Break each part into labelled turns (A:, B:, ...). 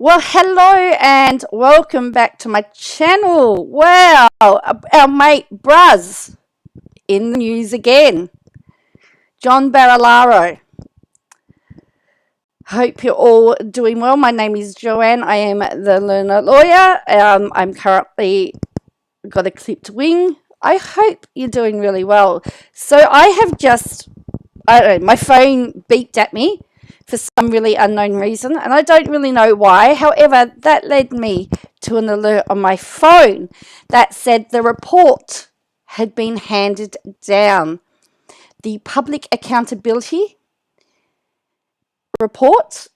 A: Well, hello and welcome back to my channel. Wow, our mate Bruz in the news again. John Barilaro. Hope you're all doing well. My name is Joanne. I am the learner lawyer. I'm currently got a clipped wing. I hope you're doing really well. So I have just, I don't know, my phone beeped at me for some really unknown reason, and I don't really know why. However, that led me to an alert on my phone that said the report had been handed down. The Public Accountability Report.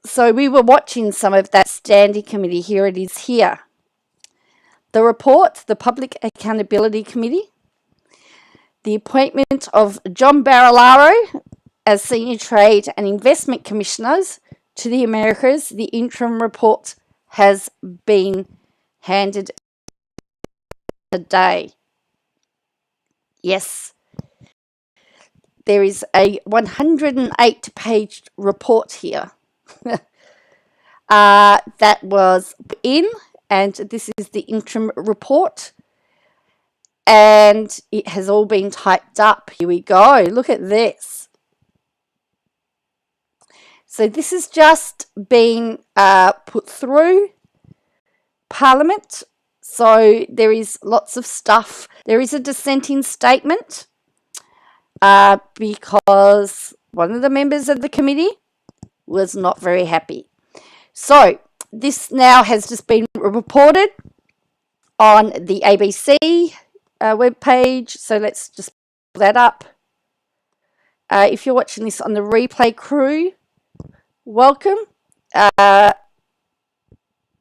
A: So we were watching some of that standing committee. Here it is here. The report, the Public Accountability Committee, the appointment of John Barilaro as Senior Trade and Investment Commissioners to the Americas. The interim report has been handed today. Yes. There is a 108-page report here that was in, and this is the interim report, and it has all been typed up. Here we go. Look at this. So this has just been put through Parliament. So there is lots of stuff. There is a dissenting statement because one of the members of the committee was not very happy. So this now has just been reported on the ABC webpage. So let's just pull that up. If you're watching this on the replay crew, welcome.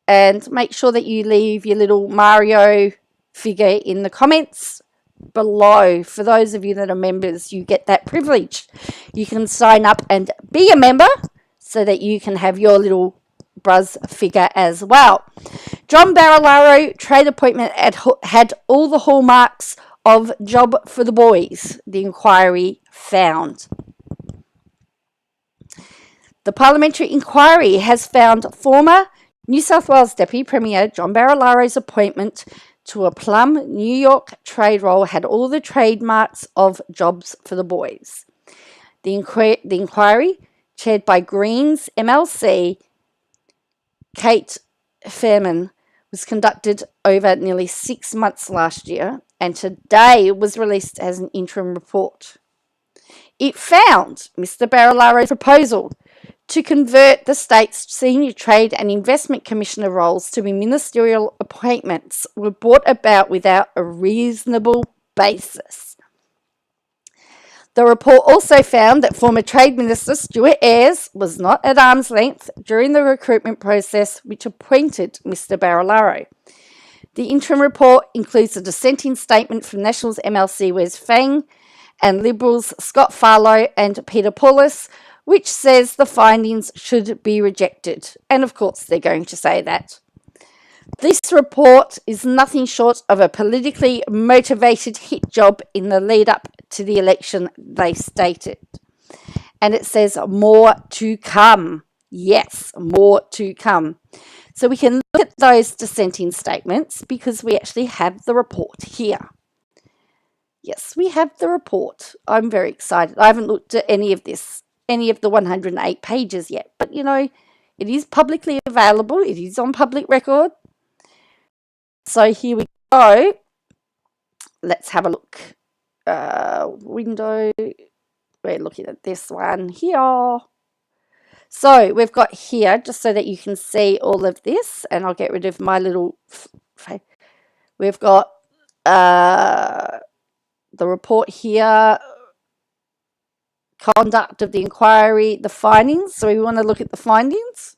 A: And make sure that you leave your little Mario figure in the comments below. For those of you that are members, you get that privilege. You can sign up and be a member so that you can have your little Bruz figure as well. John Barilaro trade appointment had all the hallmarks of job for the boys, the inquiry found. The parliamentary inquiry has found former New South Wales Deputy Premier John Barilaro's appointment to a plum New York trade role had all the trademarks of jobs for the boys. The inquiry, chaired by Greens MLC Kate Fairman, was conducted over nearly 6 months last year, and today was released as an interim report. It found Mr. Barilaro's proposal to convert the state's senior trade and investment commissioner roles to be ministerial appointments were brought about without a reasonable basis. The report also found that former Trade Minister Stuart Ayres was not at arm's length during the recruitment process which appointed Mr. Barilaro. The interim report includes a dissenting statement from Nationals MLC Wes Fang and Liberals Scott Farlow and Peter Paulus, which says the findings should be rejected. And of course, they're going to say that. This report is nothing short of a politically motivated hit job in the lead up to the election, they stated. And it says more to come. Yes, more to come. So we can look at those dissenting statements because we actually have the report here. Yes, we have the report. I'm very excited. I haven't looked at any of the 108 pages yet, but you know, it is publicly available. It is on public record. So here we go. Let's have a look. Window. We're looking at this one here. So we've got here, just so that you can see all of this, and I'll get rid of my little. We've got the report here. Conduct of the inquiry, the findings. So we want to look at the findings.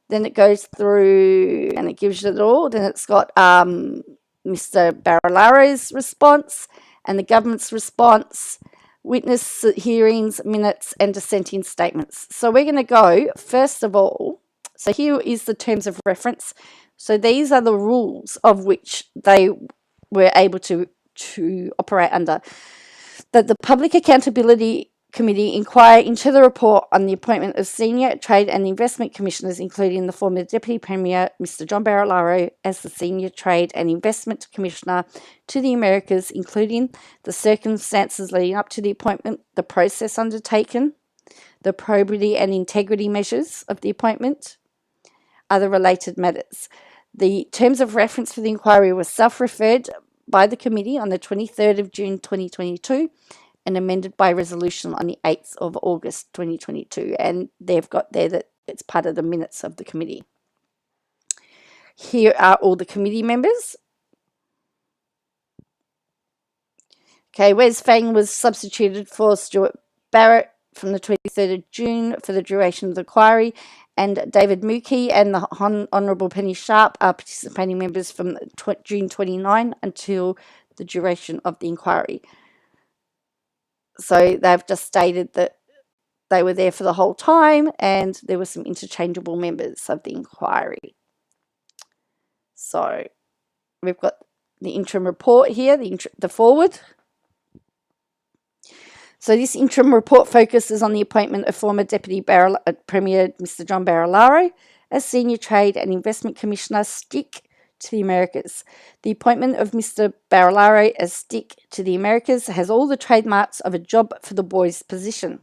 A: Then it goes through and it gives you it all. Then it's got Mr. Barilaro's response and the government's response, witness hearings, minutes, and dissenting statements. So we're going to go, first of all, so here is the terms of reference. So these are the rules of which they were able to operate under. That the Public Accountability Committee inquire into the report on the appointment of Senior Trade and Investment Commissioners, including the former Deputy Premier, Mr. John Barilaro, as the Senior Trade and Investment Commissioner to the Americas, including the circumstances leading up to the appointment, the process undertaken, the probity and integrity measures of the appointment, other related matters. The terms of reference for the inquiry were self-referred by the committee on the 23rd of June 2022 and amended by resolution on the 8th of August 2022. And they've got there that it's part of the minutes of the committee. Here are all the committee members. Okay, Wes Fang was substituted for Stuart Barrett from the 23rd of June for the duration of the inquiry, and David Mookie and the Honourable Penny Sharp are participating members from June 29 until the duration of the inquiry. So they've just stated that they were there for the whole time and there were some interchangeable members of the inquiry. So we've got the interim report here, the forward. So this interim report focuses on the appointment of former Deputy Premier Mr. John Barilaro as Senior Trade and Investment Commissioner, STIC, to the Americas. The appointment of Mr. Barilaro as STIC to the Americas has all the trademarks of a job for the boys position.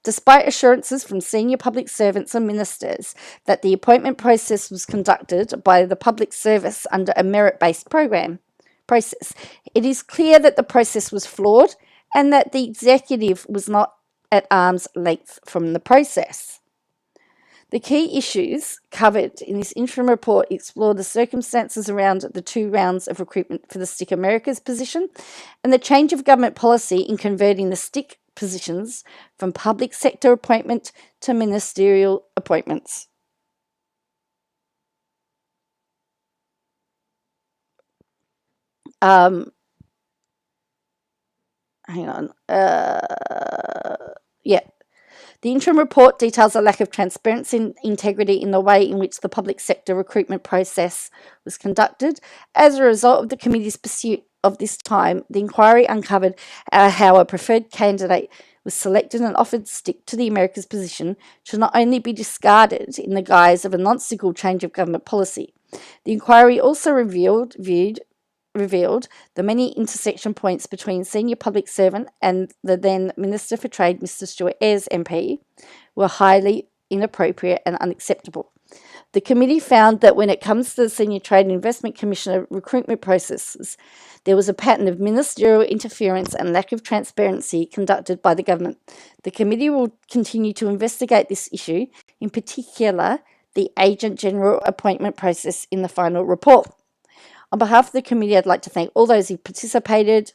A: Despite assurances from senior public servants and ministers that the appointment process was conducted by the public service under a merit-based process, it is clear that the process was flawed and that the executive was not at arm's length from the process. The key issues covered in this interim report explore the circumstances around the 2 rounds of recruitment for the STIC Americas position and the change of government policy in converting the STIC positions from public sector appointment to ministerial appointments. The interim report details a lack of transparency and integrity in the way in which the public sector recruitment process was conducted. As a result of the committee's pursuit of this time, the inquiry uncovered how a preferred candidate was selected and offered STIC to the Americas position should not only be discarded in the guise of a nonsensical change of government policy. The inquiry also revealed the many intersection points between senior public servant and the then Minister for Trade, Mr. Stuart Ayres MP, were highly inappropriate and unacceptable. The committee found that when it comes to the Senior Trade and Investment Commissioner recruitment processes, there was a pattern of ministerial interference and lack of transparency conducted by the government. The committee will continue to investigate this issue, in particular the Agent General appointment process, in the final report. On behalf of the committee, I'd like to thank all those who participated,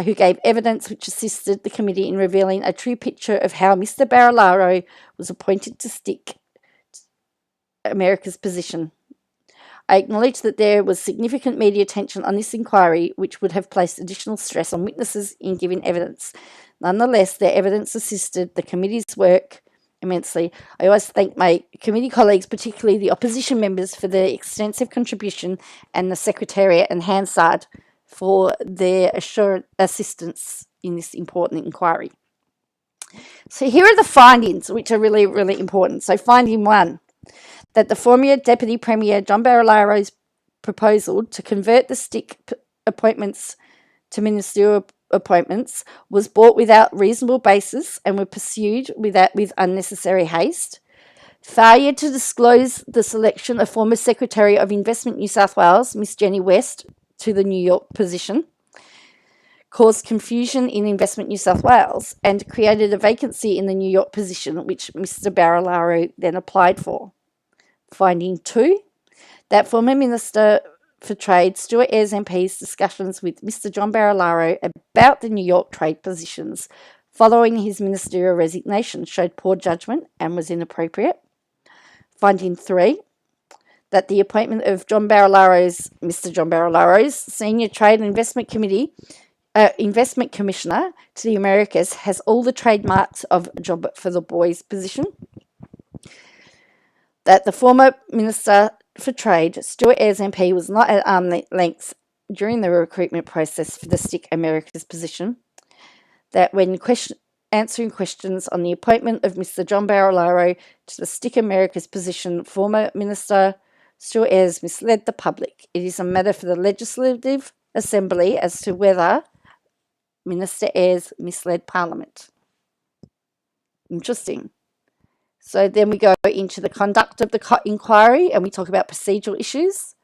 A: who gave evidence which assisted the committee in revealing a true picture of how Mr. Barilaro was appointed to STIC America's position. I acknowledge that there was significant media attention on this inquiry, which would have placed additional stress on witnesses in giving evidence. Nonetheless, their evidence assisted the committee's work immensely. I always thank my committee colleagues, particularly the opposition members, for their extensive contribution, and the Secretariat and Hansard for their assistance in this important inquiry. So here are the findings, which are really, really important. So finding 1, that the former Deputy Premier John Barilaro's proposal to convert the STIC appointments to ministerial appointments was brought without reasonable basis and were pursued with unnecessary haste. Failure to disclose the selection of former Secretary of Investment New South Wales, Miss Jenny West, to the New York position caused confusion in Investment New South Wales and created a vacancy in the New York position, which Mr. Barilaro then applied for. Finding 2, that former Minister for Trade, Stuart Ayres MP's discussions with Mr. John Barilaro about the New York trade positions following his ministerial resignation showed poor judgment and was inappropriate. Finding 3, that the appointment of Mr. John Barilaro's Senior Trade and Investment Commissioner to the Americas has all the trademarks of a job for the boys position. That the former Minister for Trade, Stuart Ayres MP, was not at arm's length during the recruitment process for the STIC Americas position. That when answering questions on the appointment of Mr. John Barilaro to the Stick America's position. Former Minister Stuart Ayres misled the public. It is a matter for the Legislative Assembly as to whether Minister Ayres misled Parliament. Interesting. So then we go into the conduct of the inquiry and we talk about procedural issues,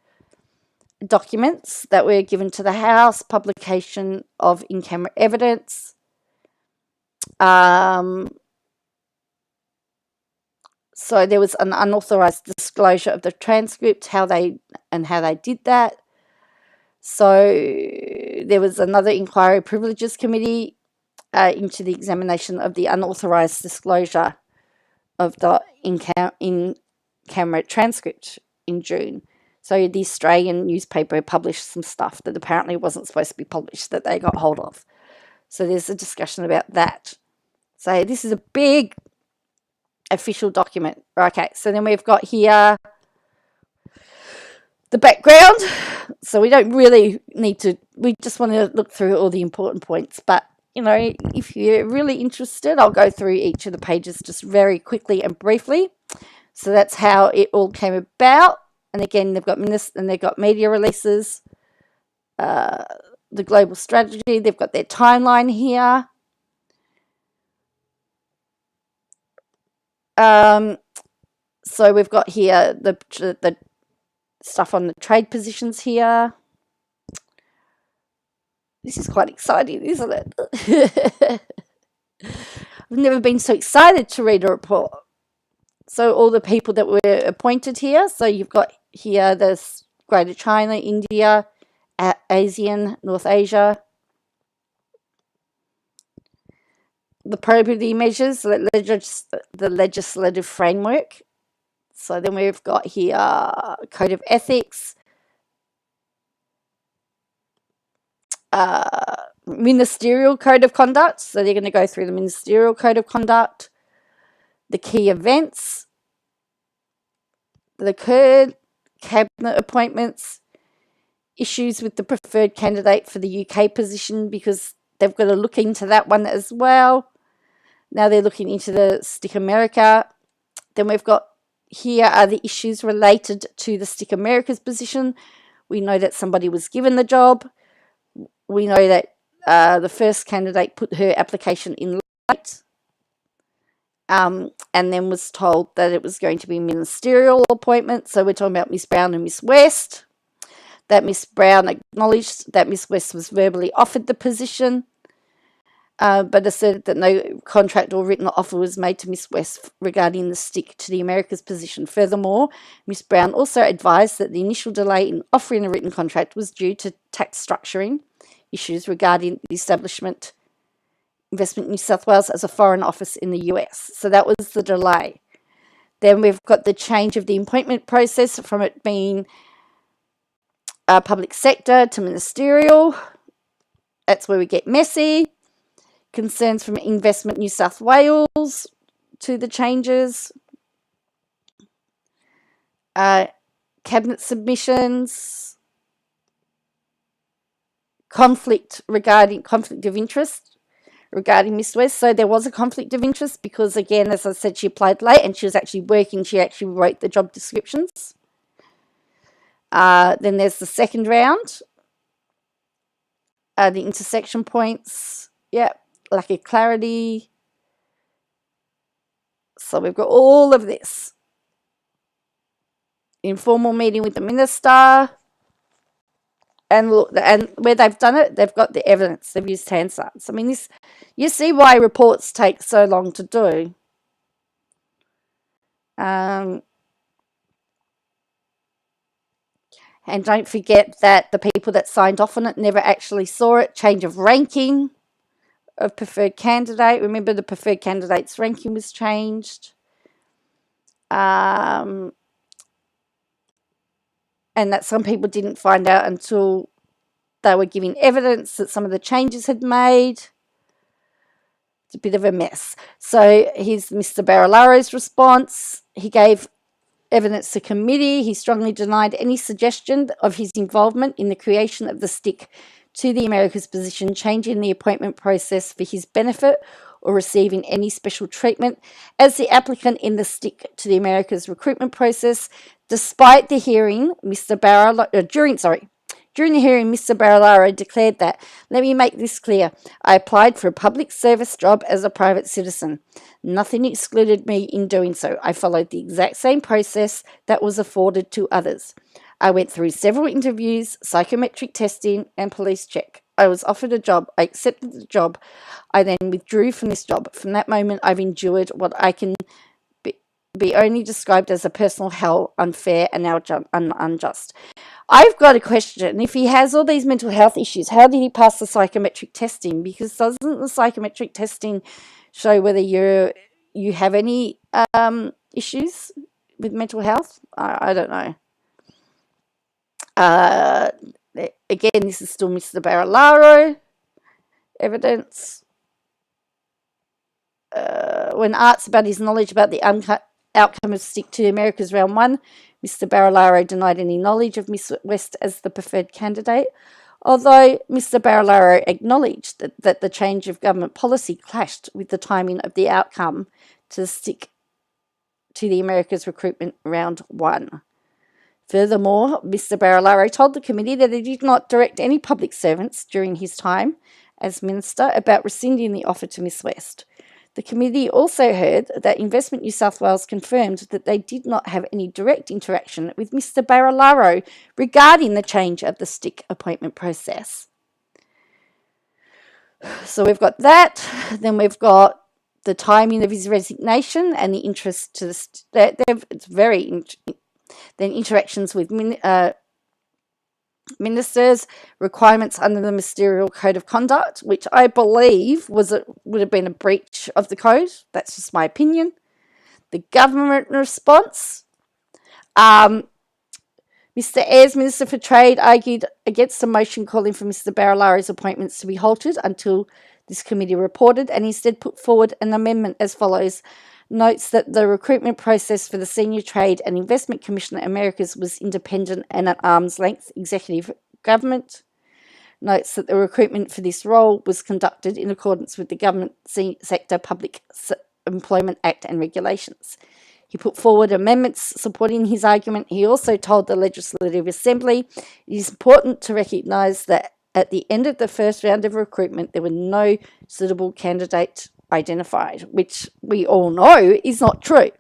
A: documents that were given to the House, publication of in-camera evidence, so there was an unauthorized disclosure of the transcript, how they did that. So there was another inquiry privileges committee into the examination of the unauthorized disclosure of the in-camera transcript in June. So the Australian newspaper published some stuff that apparently wasn't supposed to be published that they got hold of. So there's a discussion about that. So this is a big official document. Okay, so then we've got here the background. So we don't really need to, we just want to look through all the important points. But, you know, if you're really interested, I'll go through each of the pages just very quickly and briefly. So that's how it all came about. And again, they've got media releases, the global strategy. They've got their timeline here. So we've got here the stuff on the trade positions here. This is quite exciting, isn't it? I've never been so excited to read a report. So all the people that were appointed here. So you've got here the Greater China, India, ASEAN, North Asia. The probity measures, the legislative framework. So then we've got here code of ethics, ministerial code of conduct. So they're going to go through the ministerial code of conduct, the key events, the occurred, cabinet appointments, issues with the preferred candidate for the UK position, because they've got to look into that one as well. Now they're looking into the Stick America. Then we've got here are the issues related to the Stick America's position. We know that somebody was given the job. We know that the first candidate put her application in late and then was told that it was going to be ministerial appointment. So we're talking about Miss Brown and Miss West. That Miss Brown acknowledged that Miss West was verbally offered the position, but asserted that no contract or written offer was made to Miss West regarding the Stick to the America's position. Furthermore, Miss Brown also advised that the initial delay in offering a written contract was due to tax structuring issues regarding the establishment Investment New South Wales as a foreign office in the US. So that was the delay. Then we've got the change of the appointment process from it being public sector to ministerial. That's where we get messy. Concerns from Investment New South Wales to the changes. Cabinet submissions. Conflict of interest regarding Miss West. So there was a conflict of interest because, again, as I said, she applied late and she was actually working. She actually wrote the job descriptions. Then there's the second round. The intersection points. Yep. Lack of clarity. So we've got all of this. Informal meeting with the minister. And look, and where they've done it, they've got the evidence. They've used Hansard's. I mean, this, you see why reports take so long to do. And don't forget that the people that signed off on it never actually saw it. Change of ranking of preferred candidate. Remember, the preferred candidate's ranking was changed. And that some people didn't find out until they were giving evidence that some of the changes had made. It's a bit of a mess. So here's Mr. Barilaro's response. He gave evidence to committee. He strongly denied any suggestion of his involvement in the creation of the Stick to the America's position, changing the appointment process for his benefit, or receiving any special treatment as the applicant in the Stick to the Americas recruitment process. Despite the hearing, during the hearing, Mr. Barilaro declared that, "Let me make this clear. I applied for a public service job as a private citizen. Nothing excluded me in doing so. I followed the exact same process that was afforded to others. I went through several interviews, psychometric testing, and police check. I was offered a job. I accepted the job. I then withdrew from this job. From that moment, I've endured what I can be only described as a personal hell, unfair and unjust." I've got a question. If he has all these mental health issues, how did he pass the psychometric testing? Because doesn't the psychometric testing show whether you have any issues with mental health? I don't know. Again, this is still Mr. Barilaro evidence. When asked about his knowledge about the outcome of Stick to America's Round 1, Mr. Barilaro denied any knowledge of Miss West as the preferred candidate, although Mr. Barilaro acknowledged that the change of government policy clashed with the timing of the outcome to Stick to the Americas recruitment Round 1. Furthermore, Mr. Barilaro told the committee that he did not direct any public servants during his time as minister about rescinding the offer to Miss West. The committee also heard that Investment New South Wales confirmed that they did not have any direct interaction with Mr. Barilaro regarding the change of the Stick appointment process. So we've got that. Then we've got the timing of his resignation and the interest to the it's very then interactions with ministers, requirements under the Ministerial Code of Conduct, which I believe would have been a breach of the code. That's just my opinion. The government response. Mr. Ayres, Minister for Trade, argued against a motion calling for Mr. Barilaro's appointments to be halted until this committee reported, and instead put forward an amendment as follows. Notes that the recruitment process for the Senior Trade and Investment Commissioner Americas was independent and at arm's length executive government. Notes that the recruitment for this role was conducted in accordance with the Government Sector Public Employment Act and regulations. He put forward amendments supporting his argument. He also told the Legislative Assembly it is important to recognise that at the end of the first round of recruitment there were no suitable candidates identified, which we all know is not true.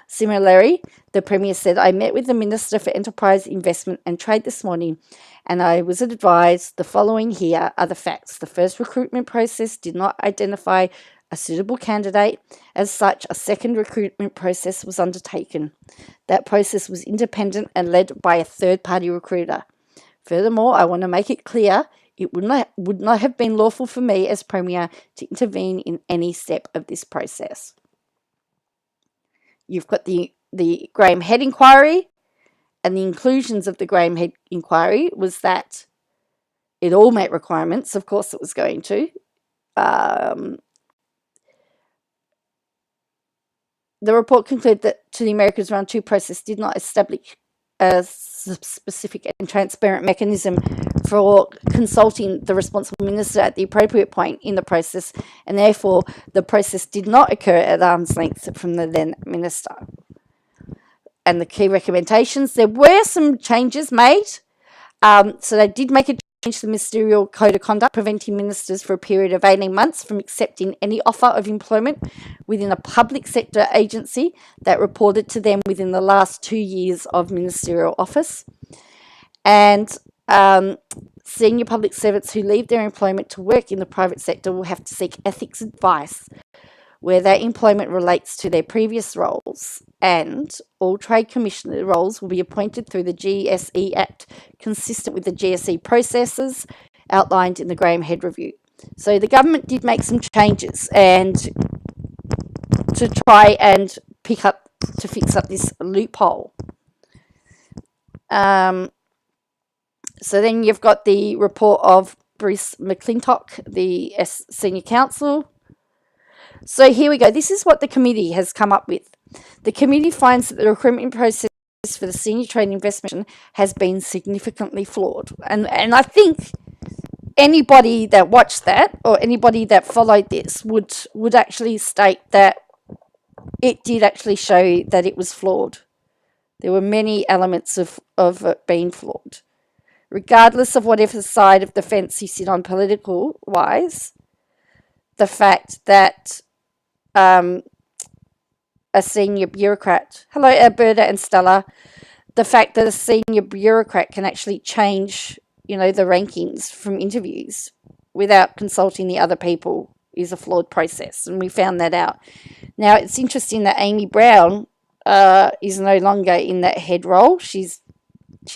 A: Similarly, the Premier said, "I met with the Minister for Enterprise, Investment and Trade this morning and I was advised the following here are the facts. The first recruitment process did not identify a suitable candidate. As such, a second recruitment process was undertaken. That process was independent and led by a third-party recruiter. Furthermore, I want to make it clear it would not have been lawful for me as Premier to intervene in any step of this process." You've got the Graham Head inquiry, and the inclusions of the Graham Head inquiry was that it all met requirements. Of course it was going to. The report concluded that to the Americas Round 2 process did not establish a specific and transparent mechanism for consulting the responsible minister at the appropriate point in the process, and therefore the process did not occur at arm's length from the then minister. And the key recommendations, there were some changes made. So they did make a change to the Ministerial Code of Conduct, preventing ministers for a period of 18 months from accepting any offer of employment within a public sector agency that reported to them within the last 2 years of ministerial office. And senior public servants who leave their employment to work in the private sector will have to seek ethics advice where their employment relates to their previous roles, and all trade commissioner roles will be appointed through the GSE Act, consistent with the GSE processes outlined in the Graham Head Review. So the government did make some changes and to try and fix up this loophole. So then you've got the report of Bruce McClintock, the Senior Counsel. So here we go. This is what the committee has come up with. The committee finds that the recruitment process for the Senior Trade Investment has been significantly flawed. And I think anybody that watched that or anybody that followed this would actually state that it did actually show that it was flawed. There were many elements of it being flawed. Regardless of whatever side of the fence you sit on political wise, the fact that a senior bureaucrat, hello Alberta and Stella, the fact that a senior bureaucrat can actually change, the rankings from interviews without consulting the other people is a flawed process, and we found that out. Now, it's interesting that Amy Brown is no longer in that head role. She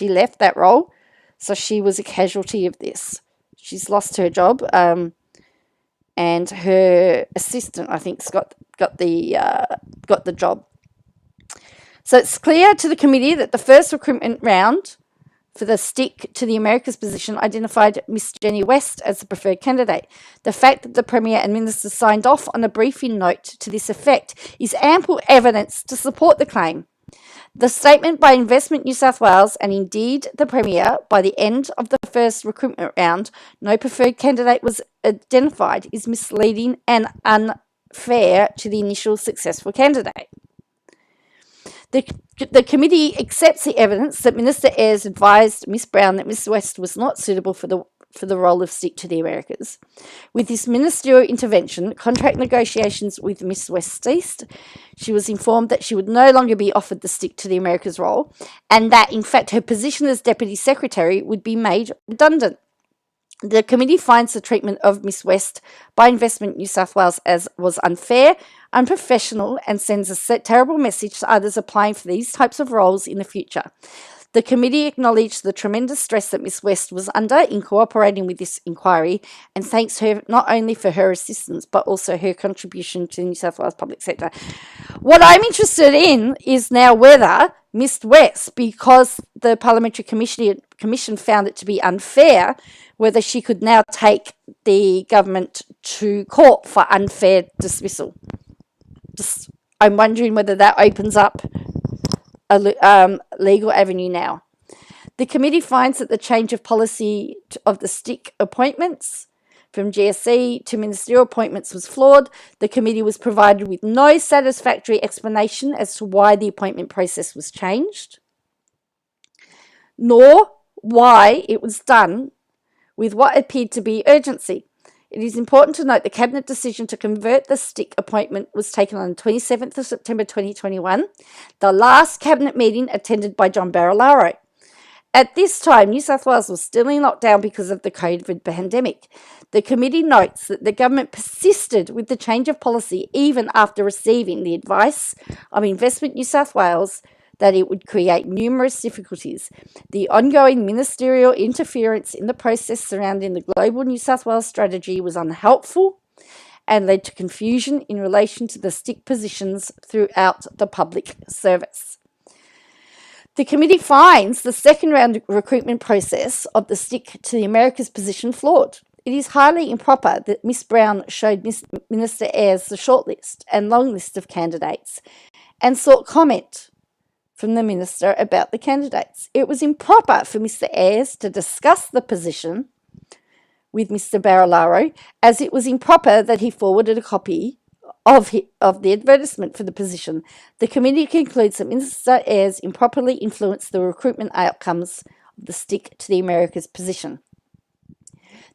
A: left that role, so she was a casualty of this. She's lost her job, and her assistant, I think, got the job. So it's clear to the committee that the first recruitment round for the Stick to the Americas position identified Miss Jenny West as the preferred candidate. The fact that the Premier and Minister signed off on a briefing note to this effect is ample evidence to support the claim. The statement by Investment New South Wales, and indeed the Premier, by the end of the first recruitment round, no preferred candidate was identified, is misleading and unfair to the initial successful candidate. The committee accepts the evidence that Minister Ayres advised Miss Brown that Miss West was not suitable for the role of Stick to the Americas. With this ministerial intervention, contract negotiations with Miss West ceased. She was informed that she would no longer be offered the Stick to the Americas role, and that, in fact, her position as Deputy Secretary would be made redundant. The committee finds the treatment of Miss West by Investment New South Wales as was unfair, unprofessional, and sends a terrible message to others applying for these types of roles in the future. The committee acknowledged the tremendous stress that Miss West was under in cooperating with this inquiry and thanks her not only for her assistance but also her contribution to the New South Wales public sector. What I'm interested in is now whether Miss West, because the Parliamentary Commission found it to be unfair, whether she could now take the government to court for unfair dismissal. I'm wondering whether that opens up a legal avenue now. The committee finds that the change of policy of the Stick appointments from GSC to ministerial appointments was flawed. The committee was provided with no satisfactory explanation as to why the appointment process was changed, nor why it was done with what appeared to be urgency. It is important to note the Cabinet decision to convert the Stick appointment was taken on the 27th of September 2021, the last Cabinet meeting attended by John Barilaro. At this time, New South Wales was still in lockdown because of the COVID pandemic. The committee notes that the government persisted with the change of policy even after receiving the advice of Investment New South Wales that it would create numerous difficulties. The ongoing ministerial interference in the process surrounding the global New South Wales strategy was unhelpful and led to confusion in relation to the Stick positions throughout the public service. The committee finds the second round recruitment process of the Stick to the Americas position flawed. It is highly improper that Miss Brown showed Minister Ayres the shortlist and long list of candidates and sought comment from the Minister about the candidates. It was improper for Mr Ayres to discuss the position with Mr Barilaro, as it was improper that he forwarded a copy of the advertisement for the position. The committee concludes that Minister Ayres improperly influenced the recruitment outcomes of the Stick to the Americas position.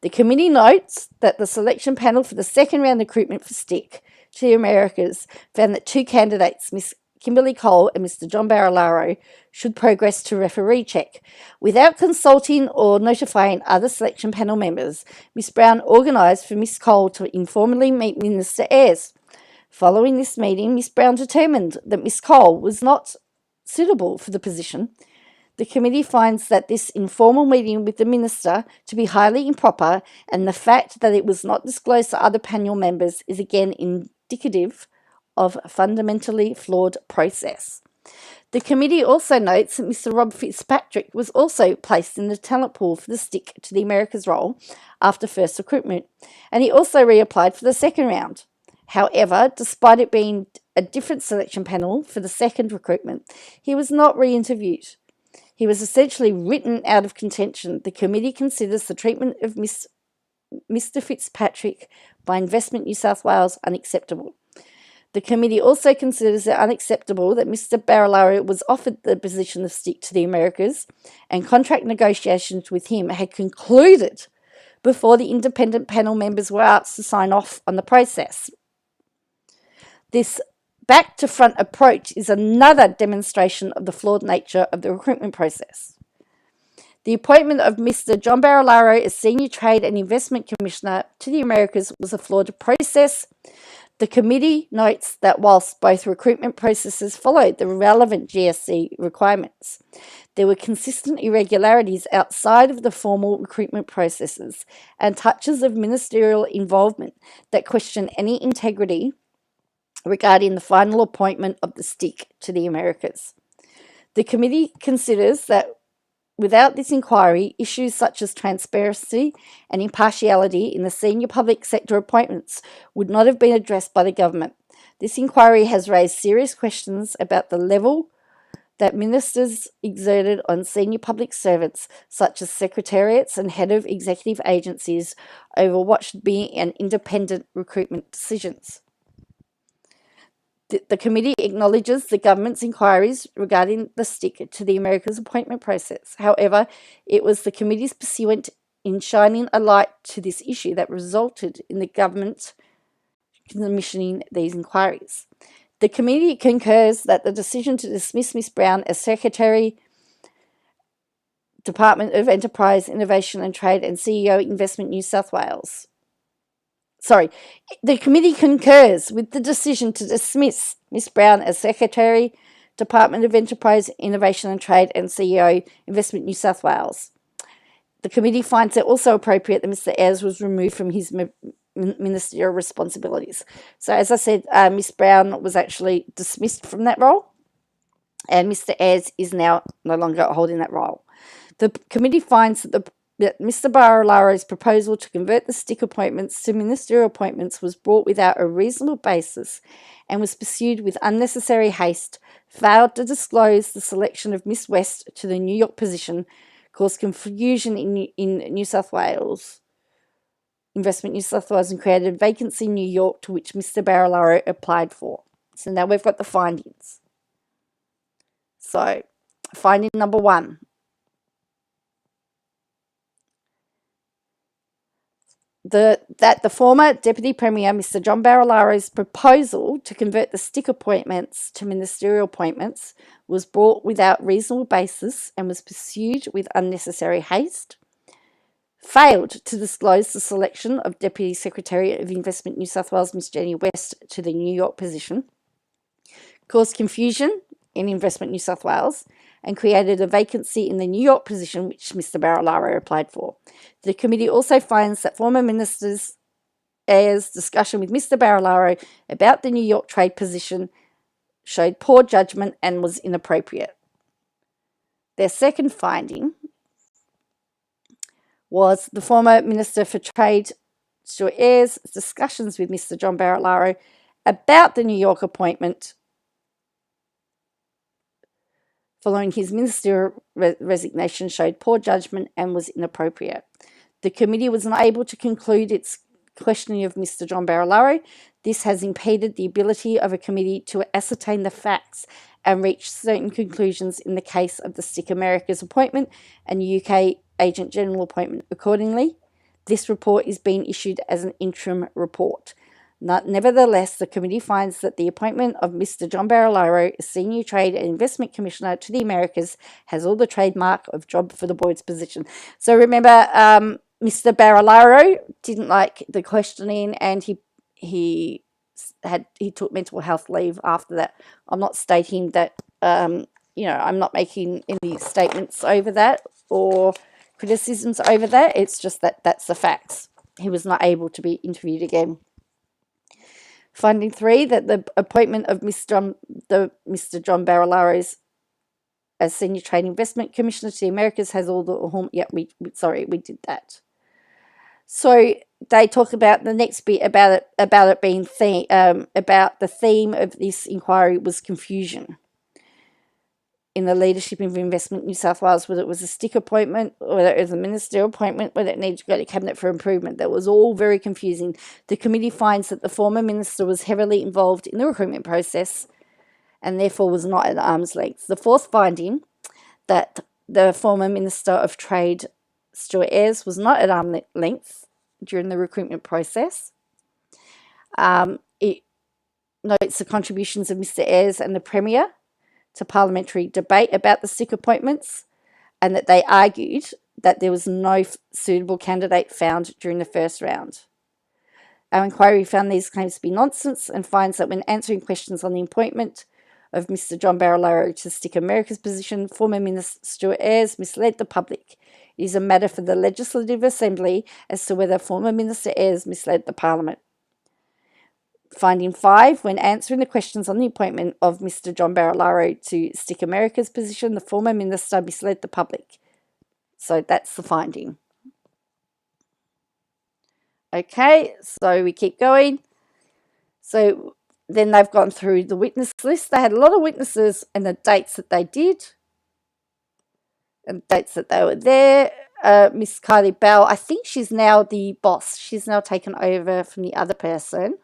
A: The committee notes that the selection panel for the second round recruitment for Stick to the Americas found that two candidates, Miss Kimberly Cole and Mr John Barilaro, should progress to referee check. Without consulting or notifying other selection panel members, Miss Brown organised for Miss Cole to informally meet Minister Ayres. Following this meeting, Miss Brown determined that Miss Cole was not suitable for the position. The committee finds that this informal meeting with the Minister to be highly improper, and the fact that it was not disclosed to other panel members is again indicative of a fundamentally flawed process. The committee also notes that Mr Rob Fitzpatrick was also placed in the talent pool for the Stick to the Americas role after first recruitment, and he also reapplied for the second round. However, despite it being a different selection panel for the second recruitment, he was not re-interviewed. He was essentially written out of contention. The committee considers the treatment of Miss Mr. Fitzpatrick by Investment New South Wales unacceptable. The committee also considers it unacceptable that Mr. Barilaro was offered the position of stick to the Americas and contract negotiations with him had concluded before the independent panel members were asked to sign off on the process. This back-to-front approach is another demonstration of the flawed nature of the recruitment process. The appointment of Mr. John Barilaro as Senior Trade and Investment Commissioner to the Americas was a flawed process. The committee notes that whilst both recruitment processes followed the relevant GSC requirements, there were consistent irregularities outside of the formal recruitment processes and touches of ministerial involvement that question any integrity regarding the final appointment of the stick to the Americas. The committee considers that without this inquiry, issues such as transparency and impartiality in the senior public sector appointments would not have been addressed by the government. This inquiry has raised serious questions about the level that ministers exerted on senior public servants, such as secretariats and head of executive agencies, over what should be an independent recruitment decisions. The committee acknowledges the government's inquiries regarding the stick to the Americas appointment process. However, it was the committee's pursuant in shining a light to this issue that resulted in the government commissioning these inquiries. The committee concurs that the decision to dismiss Ms. Brown as Secretary, Department of Enterprise, Innovation and Trade and CEO, Investment New South Wales. The committee concurs with the decision to dismiss Ms. Brown as Secretary, Department of Enterprise, Innovation and Trade and CEO, Investment New South Wales. The committee finds it also appropriate that Mr. Ayres was removed from his ministerial responsibilities. So as I said, Ms. Brown was actually dismissed from that role, and Mr. Ayres is now no longer holding that role. The committee finds that Mr. Barilaro's proposal to convert the stick appointments to ministerial appointments was brought without a reasonable basis and was pursued with unnecessary haste, failed to disclose the selection of Miss West to the New York position, caused confusion in New South Wales, Investment New South Wales, and created a vacancy in New York to which Mr. Barilaro applied for. So now we've got the findings. So, finding number 1. That the former Deputy Premier, Mr. John Barilaro's proposal to convert the stick appointments to ministerial appointments was brought without reasonable basis and was pursued with unnecessary haste, failed to disclose the selection of Deputy Secretary of Investment New South Wales, Ms. Jenny West, to the New York position, caused confusion in Investment New South Wales, and created a vacancy in the New York position which Mr. Barilaro applied for. The committee also finds that former Minister's Ayres' discussion with Mr. Barilaro about the New York trade position showed poor judgment and was inappropriate. Their second finding was the former Minister for Trade, Stuart Ayres' discussions with Mr. John Barilaro about the New York appointment following his ministerial resignation showed poor judgment and was inappropriate. The committee was unable to conclude its questioning of Mr. John Barilaro. This has impeded the ability of a committee to ascertain the facts and reach certain conclusions in the case of the Stick Americas appointment and UK Agent General appointment. Accordingly, this report is being issued as an interim report. Nevertheless, the committee finds that the appointment of Mr. John Barilaro as Senior Trade and Investment Commissioner to the Americas has all the trademark of job for the board's position. So remember, Mr. Barilaro didn't like the questioning, and he took mental health leave after that. I'm not stating that, I'm not making any statements over that or criticisms over that. It's just that that's the facts. He was not able to be interviewed again. Finding 3, that the appointment of Mr. John Barilaro as Senior Trade Investment Commissioner to the Americas has all the... we did that. So they talk about the next bit about it being about the theme of this inquiry was confusion. in the leadership of Investment New South Wales, whether it was a stick appointment, whether it was a ministerial appointment, whether it needed to go to Cabinet for improvement. That was all very confusing. The committee finds that the former minister was heavily involved in the recruitment process and therefore was not at arm's length. The fourth finding, that the former Minister of Trade, Stuart Ayres, was not at arm's length during the recruitment process. It notes the contributions of Mr Ayres and the Premier to parliamentary debate about the stick appointments, and that they argued that there was no suitable candidate found during the first round. Our inquiry found these claims to be nonsense and finds that when answering questions on the appointment of Mr John Barilaro to Stick America's position, former Minister Stuart Ayres misled the public. It is a matter for the Legislative Assembly as to whether former Minister Ayres misled the Parliament. Finding 5, when answering the questions on the appointment of Mr John Barilaro to Stick America's position, the former minister misled the public. So that's the finding. Okay, so we keep going. So then they've gone through the witness list. They had a lot of witnesses and the dates that they did and dates that they were there. Miss Kylie Bell, I think she's now the boss. She's now taken over from the other person.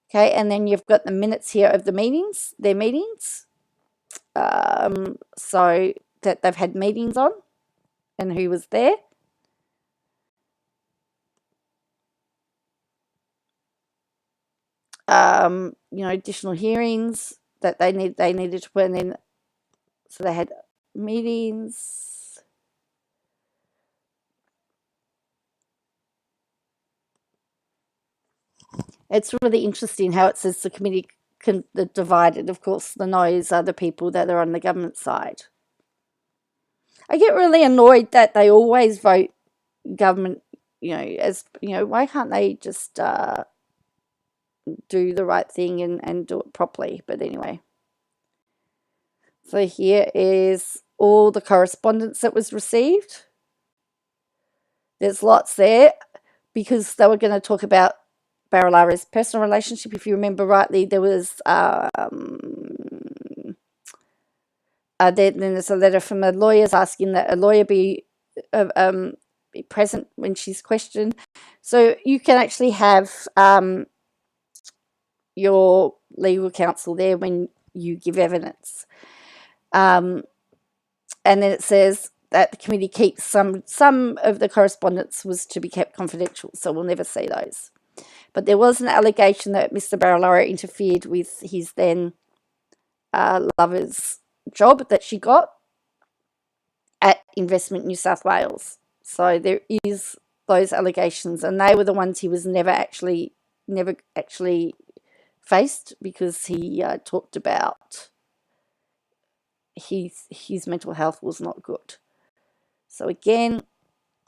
A: Okay, and then you've got the minutes here of the meetings, their meetings. So that they've had meetings on and who was there. Additional hearings that they needed to put in. So they had meetings. It's really interesting how it says the committee divided. Of course, the no's are the people that are on the government side. I get really annoyed that they always vote government, why can't they just do the right thing and do it properly? But anyway. So here is all the correspondence that was received. There's lots there because they were going to talk about Barilaro's personal relationship. If you remember rightly, there was then there's a letter from the lawyers asking that a lawyer be present when she's questioned. So you can actually have your legal counsel there when you give evidence. And then it says that the committee keeps some of the correspondence was to be kept confidential, so we'll never see those. But there was an allegation that Mr Barilaro interfered with his then lover's job that she got at Investment New South Wales. So there is those allegations, and they were the ones he was never actually faced, because he talked about his mental health was not good. So again,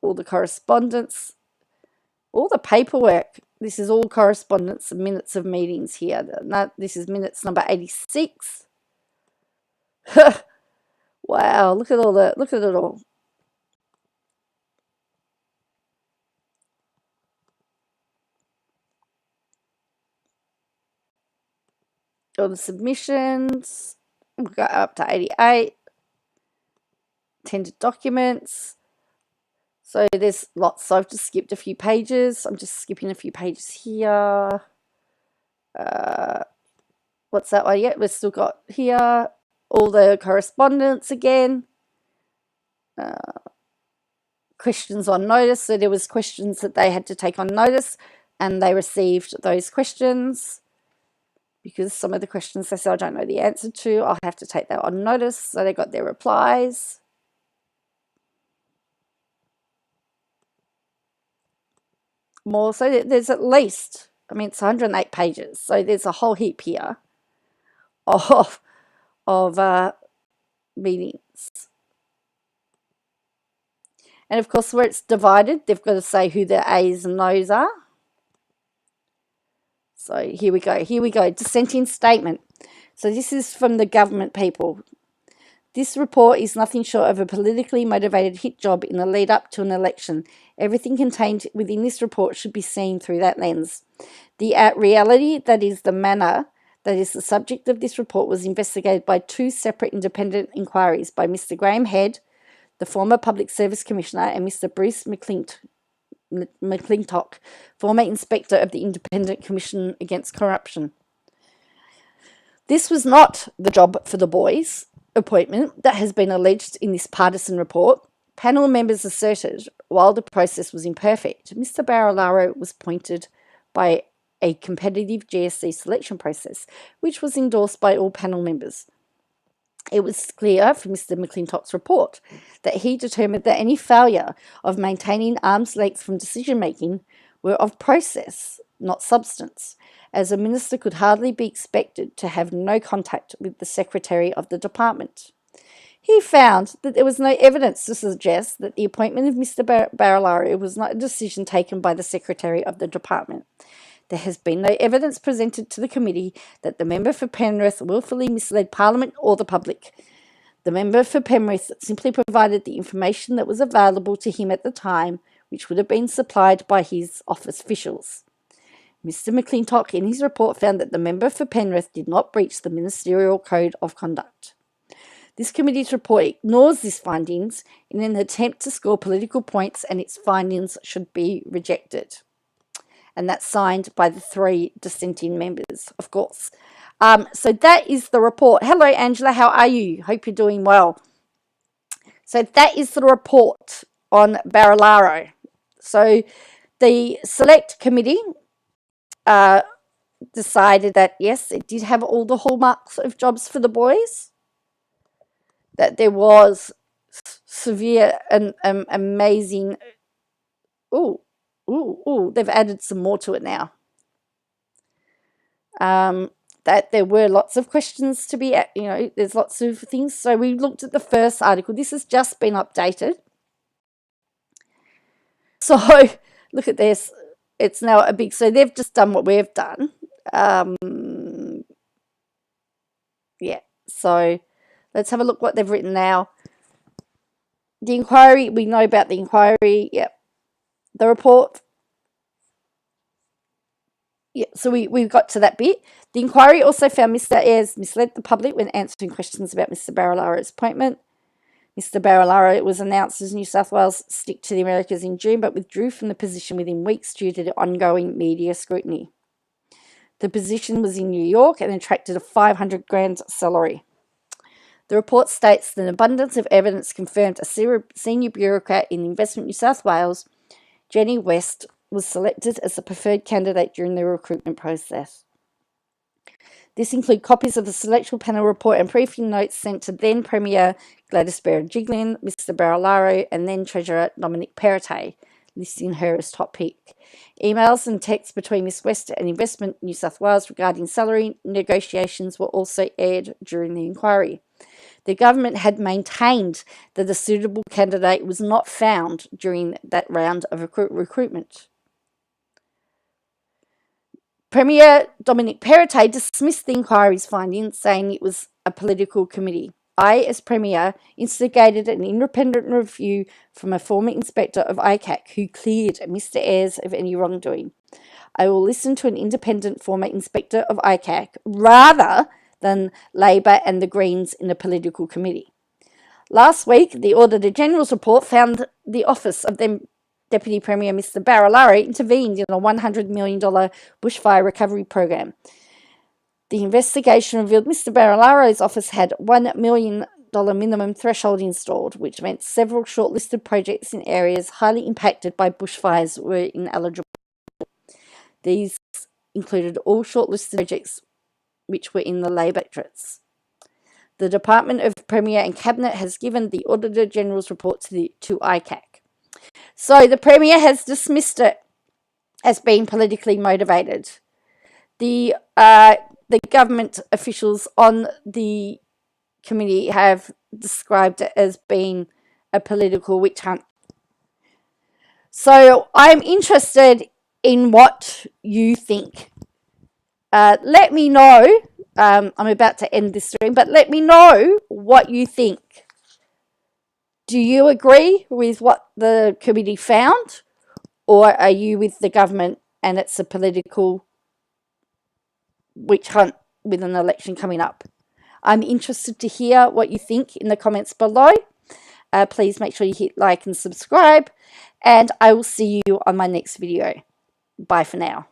A: all the correspondence, all the paperwork, this is all correspondence and minutes of meetings here. This is minutes number 86. Wow, look at it all. All the submissions, we'll go up to 88. Tendered documents. So there's lots. So I've just skipped a few pages. I'm just skipping a few pages here. What's that one? Yeah, we've still got here all the correspondence again. Questions on notice. So there was questions that they had to take on notice, and they received those questions. Because some of the questions they said I don't know the answer to, I'll have to take that on notice. So they got their replies. More. So there's at least, it's 108 pages. So there's a whole heap here of meetings. And of course, where it's divided, they've got to say who the A's and No's are. So here we go. Dissenting statement. So this is from the government people. This report is nothing short of a politically motivated hit job in the lead up to an election. Everything contained within this report should be seen through that lens. The reality, that is the manner that is the subject of this report was investigated by two separate independent inquiries by Mr. Graham Head, the former Public Service Commissioner, and Mr. Bruce McClintock, former Inspector of the Independent Commission Against Corruption. This was not the job for the boys appointment that has been alleged in this partisan report. Panel members asserted, while the process was imperfect, Mr. Barilaro was appointed by a competitive GSC selection process, which was endorsed by all panel members. It was clear from Mr. McClintock's report that he determined that any failure of maintaining arm's length from decision-making were of process, not substance, as a minister could hardly be expected to have no contact with the secretary of the department. He found that there was no evidence to suggest that the appointment of Mr. Barilaro was not a decision taken by the secretary of the department. There has been no evidence presented to the committee that the member for Penrith willfully misled Parliament or the public. The member for Penrith simply provided the information that was available to him at the time, which would have been supplied by his office officials. Mr. McClintock in his report found that the member for Penrith did not breach the Ministerial Code of Conduct. This committee's report ignores these findings in an attempt to score political points, and its findings should be rejected. And that's signed by the 3 dissenting members, of course. So that is the report. Hello, Angela. How are you? Hope you're doing well. So that is the report on Barilaro. So the select committee decided that, yes, it did have all the hallmarks of jobs for the boys, that there was severe and amazing... they've added some more to it now. That there were lots of questions to be, there's lots of things. So we looked at the first article. This has just been updated. So look at this. It's now a big, so they've just done what we've done. Yeah, so let's have a look what they've written now. The inquiry, we know about the inquiry. Yep. The report. Yeah, so we've got to that bit. The inquiry also found Mr. Ayres misled the public when answering questions about Mr. Barilaro's appointment. Mr. Barilaro was announced as New South Wales stick to the Americas in June, but withdrew from the position within weeks due to the ongoing media scrutiny. The position was in New York and attracted a $500,000 salary. The report states that an abundance of evidence confirmed a senior bureaucrat in Investment New South Wales, Jenny West, was selected as the preferred candidate during the recruitment process. This includes copies of the selection panel report and briefing notes sent to then Premier Gladys Berejiklian, Mr. Barilaro, and then Treasurer Dominic Perrottet, listing her as top pick. Emails and texts between Miss West and Investment New South Wales regarding salary negotiations were also aired during the inquiry. The government had maintained that a suitable candidate was not found during that round of recruitment. Premier Dominic Perrottet dismissed the inquiry's findings, saying it was a political committee. I, as Premier, instigated an independent review from a former inspector of ICAC who cleared Mr. Ayres of any wrongdoing. I will listen to an independent former inspector of ICAC rather than Labor and the Greens in a political committee. Last week, the Auditor General's report found the office of then Deputy Premier Mr. Barilaro intervened in a $100 million bushfire recovery program. The investigation revealed Mr. Barilaro's office had $1 million minimum threshold installed, which meant several shortlisted projects in areas highly impacted by bushfires were ineligible. These included all shortlisted projects which were in the Labor electorates. The Department of Premier and Cabinet has given the Auditor General's report to ICAC. So the Premier has dismissed it as being politically motivated. The government officials on the committee have described it as being a political witch hunt. So I'm interested in what you think. Let me know. I'm about to end this stream, but let me know what you think. Do you agree with what the committee found, or are you with the government and it's a political witch hunt with an election coming up. I'm interested to hear what you think in the comments below. Please make sure you hit like and subscribe, and I will see you on my next video. Bye for now.